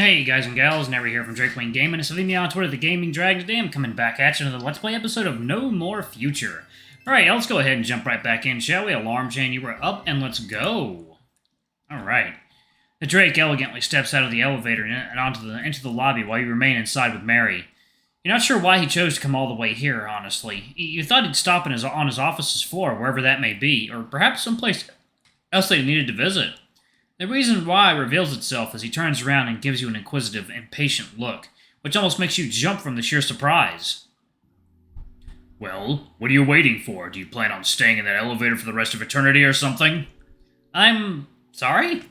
Hey guys and gals, Never here from Drakewing Gaming. It's me on Twitter, the Gaming Dragon. Today I'm coming back at you with another Let's Play episode of No More Future. Alright, let's go ahead and jump right back in, shall we? Alarm chain, you were up, and let's go. Alright. The Drake elegantly steps out of the elevator and into the lobby while you remain inside with Mary. You're not sure why he chose to come all the way here, honestly. You thought he'd stop on his office's floor, wherever that may be, or perhaps someplace else they needed to visit. The reason why reveals itself as he turns around and gives you an inquisitive, impatient look, which almost makes you jump from the sheer surprise. Well, what are you waiting for? Do you plan on staying in that elevator for the rest of eternity or something? I'm sorry?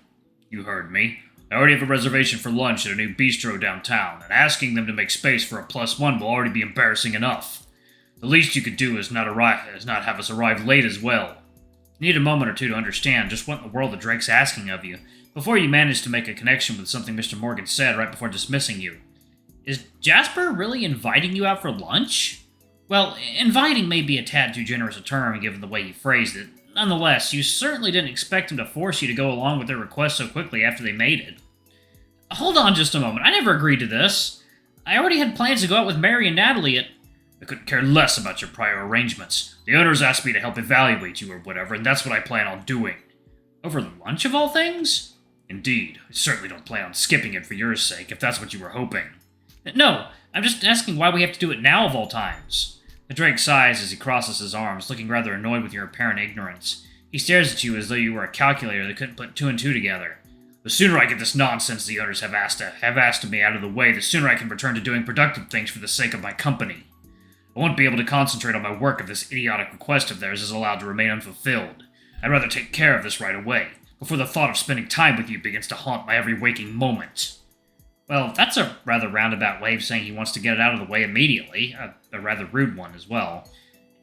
You heard me. I already have a reservation for lunch at a new bistro downtown, and asking them to make space for a +1 will already be embarrassing enough. The least you could do is not have us arrive late as well. You need a moment or two to understand just what in the world the Drake's asking of you, before you manage to make a connection with something Mr. Morgan said right before dismissing you. Is Jasper really inviting you out for lunch? Well, inviting may be a tad too generous a term given the way you phrased it. Nonetheless, you certainly didn't expect him to force you to go along with their request so quickly after they made it. Hold on just a moment, I never agreed to this. I already had plans to go out with Mary and Natalie at... I couldn't care less about your prior arrangements. The owners asked me to help evaluate you or whatever, and that's what I plan on doing. Over lunch, of all things? Indeed. I certainly don't plan on skipping it for your sake, if that's what you were hoping. No, I'm just asking why we have to do it now of all times. The Drake sighs as he crosses his arms, looking rather annoyed with your apparent ignorance. He stares at you as though you were a calculator that couldn't put two and two together. The sooner I get this nonsense the owners have asked of me out of the way, the sooner I can return to doing productive things for the sake of my company. I won't be able to concentrate on my work if this idiotic request of theirs is allowed to remain unfulfilled. I'd rather take care of this right away, before the thought of spending time with you begins to haunt my every waking moment. Well, that's a rather roundabout way of saying he wants to get it out of the way immediately. A rather rude one as well.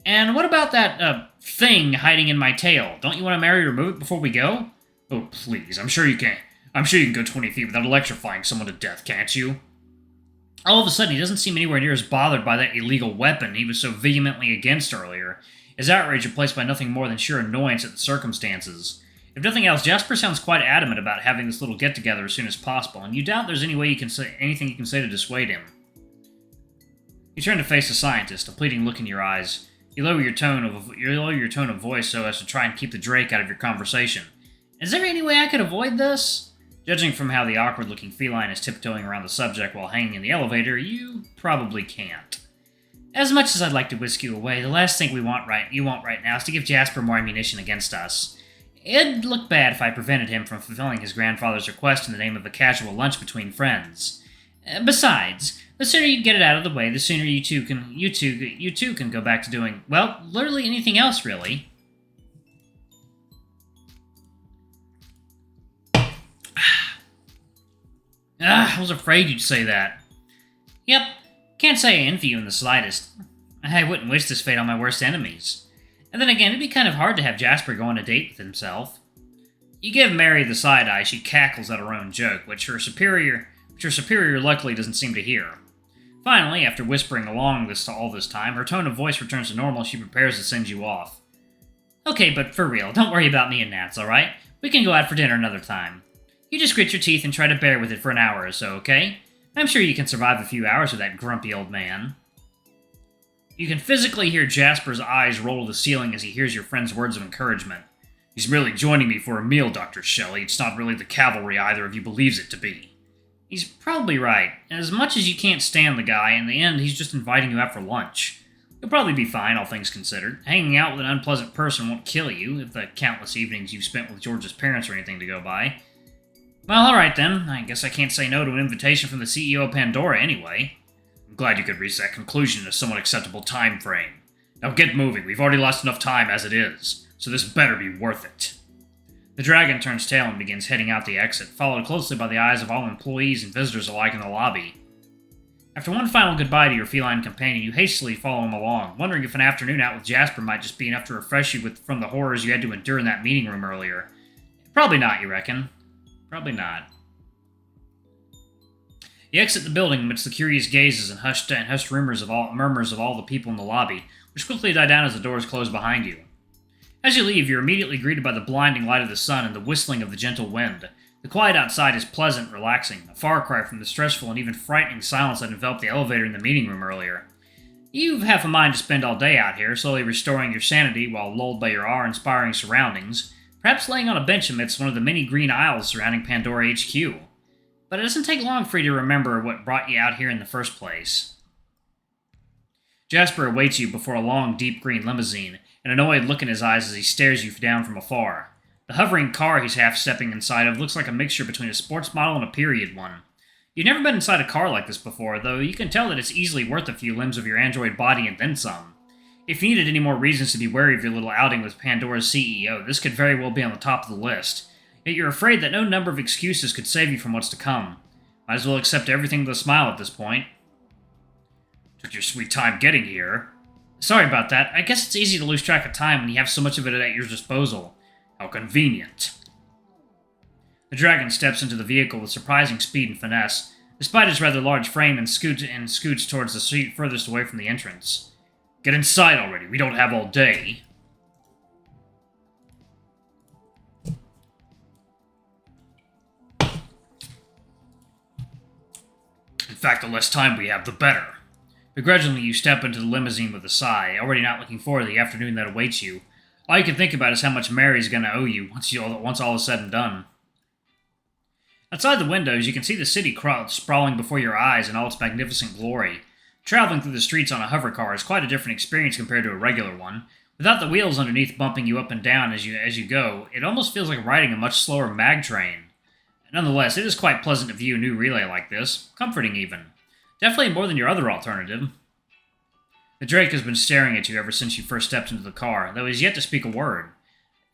And what about that, thing hiding in my tail? Don't you want to Mary remove it before we go? Oh, please, I'm sure you can go 20 feet without electrifying someone to death, can't you? All of a sudden, he doesn't seem anywhere near as bothered by that illegal weapon he was so vehemently against earlier, his outrage replaced by nothing more than sheer annoyance at the circumstances. If nothing else, Jasper sounds quite adamant about having this little get-together as soon as possible, and you doubt there's anything you can say to dissuade him. You turn to face the scientist, a pleading look in your eyes. You lower your tone of voice so as to try and keep the Drake out of your conversation. Is there any way I could avoid this? Judging from how the awkward-looking feline is tiptoeing around the subject while hanging in the elevator, you probably can't. As much as I'd like to whisk you away, the last thing you want right now is to give Jasper more ammunition against us. It'd look bad if I prevented him from fulfilling his grandfather's request in the name of a casual lunch between friends. Besides, the sooner you get it out of the way, the sooner you two can go back to doing, well, literally anything else, really. I was afraid you'd say that. Yep, can't say I envy you in the slightest. I wouldn't wish this fate on my worst enemies. And then again, it'd be kind of hard to have Jasper go on a date with himself. You give Mary the side-eye, she cackles at her own joke, which her superior luckily doesn't seem to hear. Finally, after whispering along all this time, her tone of voice returns to normal and she prepares to send you off. Okay, but for real, don't worry about me and Nats, alright? We can go out for dinner another time. You just grit your teeth and try to bear with it for an hour or so, okay? I'm sure you can survive a few hours with that grumpy old man. You can physically hear Jasper's eyes roll to the ceiling as he hears your friend's words of encouragement. He's merely joining me for a meal, Dr. Shelley. It's not really the cavalry either of you believes it to be. He's probably right. As much as you can't stand the guy, in the end, he's just inviting you out for lunch. You'll probably be fine, all things considered. Hanging out with an unpleasant person won't kill you, if the countless evenings you've spent with George's parents are anything to go by. Well, alright then. I guess I can't say no to an invitation from the CEO of Pandora anyway. I'm glad you could reach that conclusion in a somewhat acceptable time frame. Now get moving, we've already lost enough time as it is, so this better be worth it. The dragon turns tail and begins heading out the exit, followed closely by the eyes of all employees and visitors alike in the lobby. After one final goodbye to your feline companion, you hastily follow him along, wondering if an afternoon out with Jasper might just be enough to refresh you from the horrors you had to endure in that meeting room earlier. Probably not, you reckon? Probably not. You exit the building amidst the curious gazes and hushed murmurs of all the people in the lobby, which quickly die down as the doors close behind you. As you leave, you're immediately greeted by the blinding light of the sun and the whistling of the gentle wind. The quiet outside is pleasant, relaxing, a far cry from the stressful and even frightening silence that enveloped the elevator in the meeting room earlier. You've half a mind to spend all day out here, slowly restoring your sanity while lulled by your awe-inspiring surroundings, perhaps laying on a bench amidst one of the many green aisles surrounding Pandora HQ. But it doesn't take long for you to remember what brought you out here in the first place. Jasper awaits you before a long, deep green limousine, an annoyed look in his eyes as he stares you down from afar. The hovering car he's half-stepping inside of looks like a mixture between a sports model and a period one. You've never been inside a car like this before, though you can tell that it's easily worth a few limbs of your android body and then some. If you needed any more reasons to be wary of your little outing with Pandora's CEO, this could very well be on the top of the list. Yet you're afraid that no number of excuses could save you from what's to come. Might as well accept everything with a smile at this point. Took your sweet time getting here. Sorry about that. I guess it's easy to lose track of time when you have so much of it at your disposal. How convenient. The dragon steps into the vehicle with surprising speed and finesse, despite its rather large frame, and scoots towards the seat furthest away from the entrance. Get inside already. We don't have all day. In fact, the less time we have, the better. Begrudgingly, you step into the limousine with a sigh, already not looking forward to the afternoon that awaits you. All you can think about is how much Mary's going to owe you once all is said and done. Outside the windows, you can see the city sprawling before your eyes in all its magnificent glory. Traveling through the streets on a hovercar is quite a different experience compared to a regular one. Without the wheels underneath bumping you up and down as you go, it almost feels like riding a much slower mag train. Nonetheless, it is quite pleasant to view a new relay like this, comforting even. Definitely more than your other alternative. The Drake has been staring at you ever since you first stepped into the car, though he's yet to speak a word.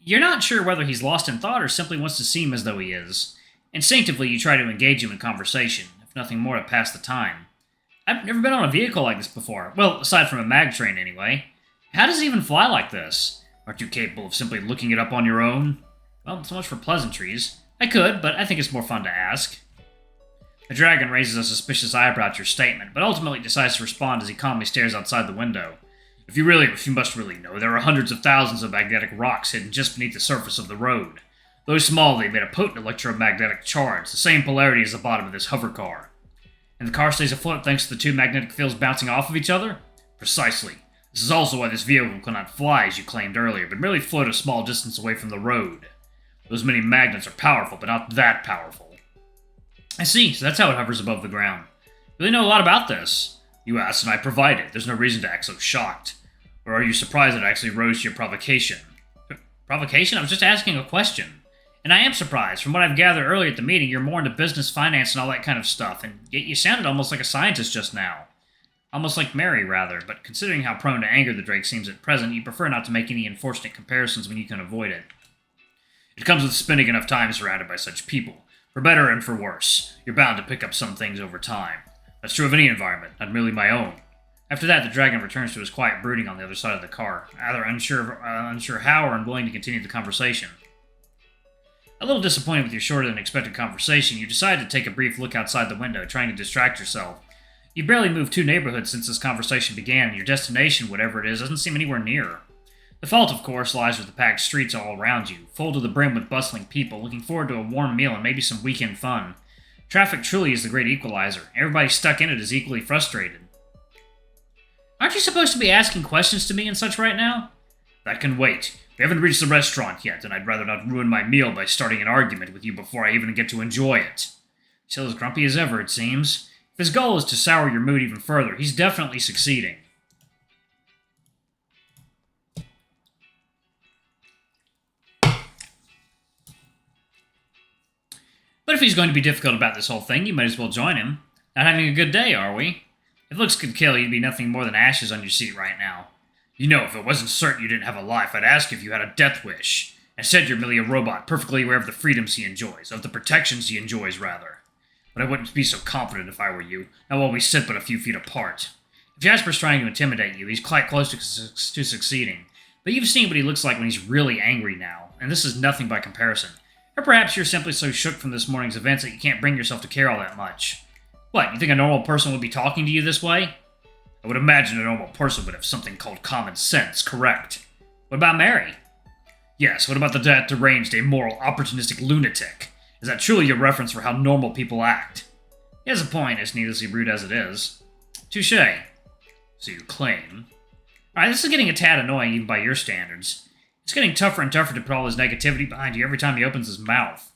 You're not sure whether he's lost in thought or simply wants to seem as though he is. Instinctively, you try to engage him in conversation, if nothing more to pass the time. I've never been on a vehicle like this before. Well, aside from a mag train, anyway. How does it even fly like this? Aren't you capable of simply looking it up on your own? Well, so much for pleasantries. I could, but I think it's more fun to ask. The dragon raises a suspicious eyebrow at your statement, but ultimately decides to respond as he calmly stares outside the window. If you must really know, there are hundreds of thousands of magnetic rocks hidden just beneath the surface of the road. Though small, they emit a potent electromagnetic charge, the same polarity as the bottom of this hovercar. And the car stays afloat thanks to the two magnetic fields bouncing off of each other? Precisely. This is also why this vehicle cannot fly, as you claimed earlier, but merely float a small distance away from the road. Those many magnets are powerful, but not that powerful. I see, so that's how it hovers above the ground. You really know a lot about this. You asked, and I provided. There's no reason to act so shocked. Or are you surprised that I actually rose to your provocation? Provocation? I was just asking a question. And I am surprised. From what I've gathered earlier at the meeting, you're more into business, finance, and all that kind of stuff, and yet you sounded almost like a scientist just now. Almost like Mary, rather, but considering how prone to anger the Drake seems at present, you prefer not to make any unfortunate comparisons when you can avoid it. It comes with spending enough time surrounded by such people. For better and for worse, you're bound to pick up some things over time. That's true of any environment, not merely my own. After that, the dragon returns to his quiet brooding on the other side of the car, either unsure how or unwilling to continue the conversation. A little disappointed with your shorter than expected conversation, you decide to take a brief look outside the window, trying to distract yourself. You've barely moved 2 neighborhoods since this conversation began, and your destination, whatever it is, doesn't seem anywhere near. The fault, of course, lies with the packed streets all around you, full to the brim with bustling people, looking forward to a warm meal and maybe some weekend fun. Traffic truly is the great equalizer. Everybody stuck in it is equally frustrated. Aren't you supposed to be asking questions to me and such right now? That can wait. We haven't reached the restaurant yet, and I'd rather not ruin my meal by starting an argument with you before I even get to enjoy it. Still as grumpy as ever, it seems. If his goal is to sour your mood even further, he's definitely succeeding. But if he's going to be difficult about this whole thing, you might as well join him. Not having a good day, are we? If looks could kill, you'd be nothing more than ashes on your seat right now. You know, if it wasn't certain you didn't have a life, I'd ask if you had a death wish. Instead, you're merely a robot, perfectly aware of the freedoms he enjoys, of the protections he enjoys, rather. But I wouldn't be so confident if I were you, not while we sit but a few feet apart. If Jasper's trying to intimidate you, he's quite close to succeeding. But you've seen what he looks like when he's really angry now, and this is nothing by comparison. Or perhaps you're simply so shook from this morning's events that you can't bring yourself to care all that much. What, you think a normal person would be talking to you this way? I would imagine a normal person would have something called common sense, correct? What about Mary? Yes, what about that deranged, immoral, opportunistic lunatic? Is that truly your reference for how normal people act? He has a point, as needlessly rude as it is. Touché. So you claim. Alright, this is getting a tad annoying even by your standards. It's getting tougher and tougher to put all his negativity behind you every time he opens his mouth.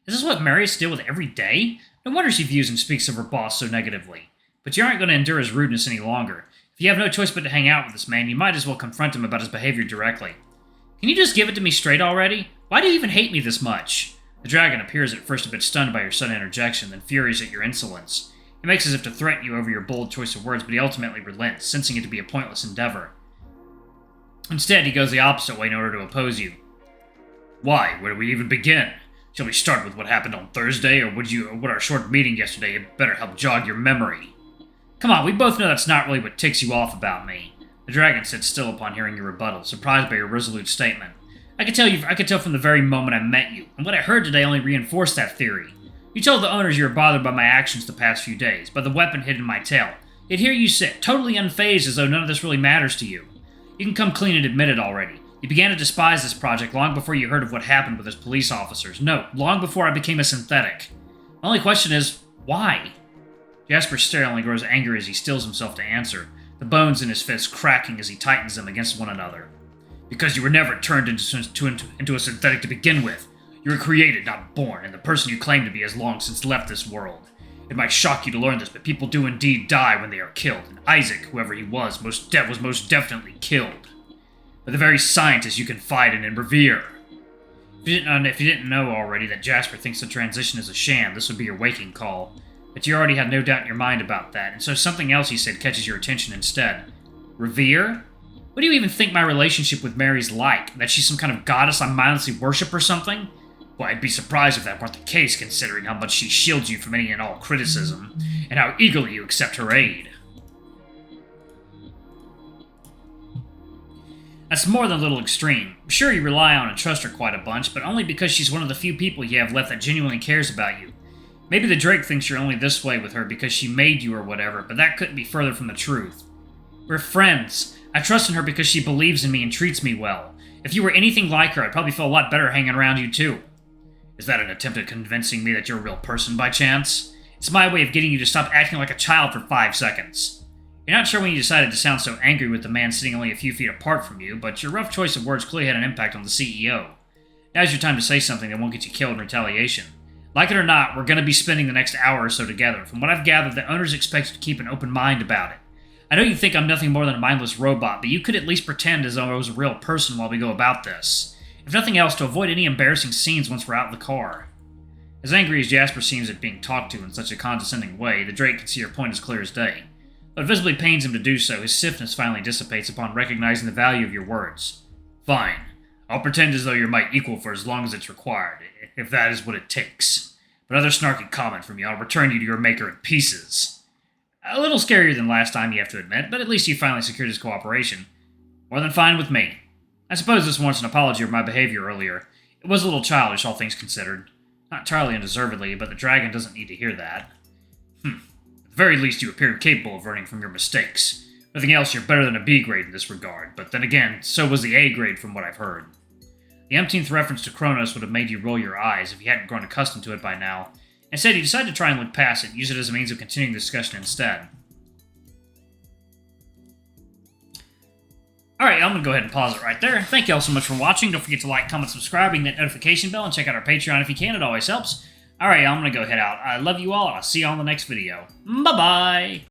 Is this what Mary has to deal with every day? No wonder she views and speaks of her boss so negatively. But you aren't going to endure his rudeness any longer. If you have no choice but to hang out with this man, you might as well confront him about his behavior directly. Can you just give it to me straight already? Why do you even hate me this much? The dragon appears at first a bit stunned by your sudden interjection, then furious at your insolence. He makes as if to threaten you over your bold choice of words, but he ultimately relents, sensing it to be a pointless endeavor. Instead, he goes the opposite way in order to oppose you. Why? Where do we even begin? Shall we start with what happened on Thursday, or would our short meeting yesterday had better help jog your memory? Come on, we both know that's not really what ticks you off about me. The dragon sits still upon hearing your rebuttal, surprised by your resolute statement. I could tell from the very moment I met you, and what I heard today only reinforced that theory. You told the owners you were bothered by my actions the past few days, by the weapon hidden in my tail. Yet here you sit, totally unfazed as though none of this really matters to you. You can come clean and admit it already. You began to despise this project long before you heard of what happened with his police officers. No, long before I became a synthetic. My only question is, why? Jasper's stare only grows angry as he stills himself to answer, the bones in his fists cracking as he tightens them against one another. Because you were never turned into a synthetic to begin with. You were created, not born, and the person you claim to be has long since left this world. It might shock you to learn this, but people do indeed die when they are killed, and Isaac, whoever he was most definitely killed. By the very scientists you confide in and revere. If you didn't know already that Jasper thinks the transition is a sham, this would be your waking call. But you already had no doubt in your mind about that, and so something else he said catches your attention instead. Revere? What do you even think my relationship with Mary's like? That she's some kind of goddess I mindlessly worship or something? Well, I'd be surprised if that weren't the case, considering how much she shields you from any and all criticism, and how eagerly you accept her aid. That's more than a little extreme. I'm sure you rely on and trust her quite a bunch, but only because she's one of the few people you have left that genuinely cares about you. Maybe the Drake thinks you're only this way with her because she made you or whatever, but that couldn't be further from the truth. We're friends. I trust in her because she believes in me and treats me well. If you were anything like her, I'd probably feel a lot better hanging around you too. Is that an attempt at convincing me that you're a real person by chance? It's my way of getting you to stop acting like a child for 5 seconds. You're not sure when you decided to sound so angry with the man sitting only a few feet apart from you, but your rough choice of words clearly had an impact on the CEO. Now's your time to say something that won't get you killed in retaliation. Like it or not, we're going to be spending the next hour or so together. From what I've gathered, the owners expect you to keep an open mind about it. I know you think I'm nothing more than a mindless robot, but you could at least pretend as though I was a real person while we go about this. If nothing else, to avoid any embarrassing scenes once we're out in the car. As angry as Jasper seems at being talked to in such a condescending way, the Drake can see your point as clear as day. Though it visibly pains him to do so, his stiffness finally dissipates upon recognizing the value of your words. Fine. I'll pretend as though you're my equal for as long as it's required, if that is what it takes. But another snarky comment from you, I'll return you to your maker in pieces. A little scarier than last time, you have to admit, but at least you finally secured his cooperation. More than fine with me. I suppose this warrants an apology for my behavior earlier. It was a little childish, all things considered. Not entirely undeservedly, but the dragon doesn't need to hear that. At the very least, you appear capable of learning from your mistakes. Nothing else, you're better than a B grade in this regard, but then again, so was the A grade from what I've heard. The umpteenth reference to Kronos would have made you roll your eyes if you hadn't grown accustomed to it by now. Instead, you decided to try and look past it and use it as a means of continuing the discussion instead. Alright, I'm going to go ahead and pause it right there. Thank you all so much for watching. Don't forget to like, comment, subscribe, ring that notification bell, and check out our Patreon if you can. It always helps. Alright, I'm going to go head out. I love you all, and I'll see you all in the next video. Bye-bye!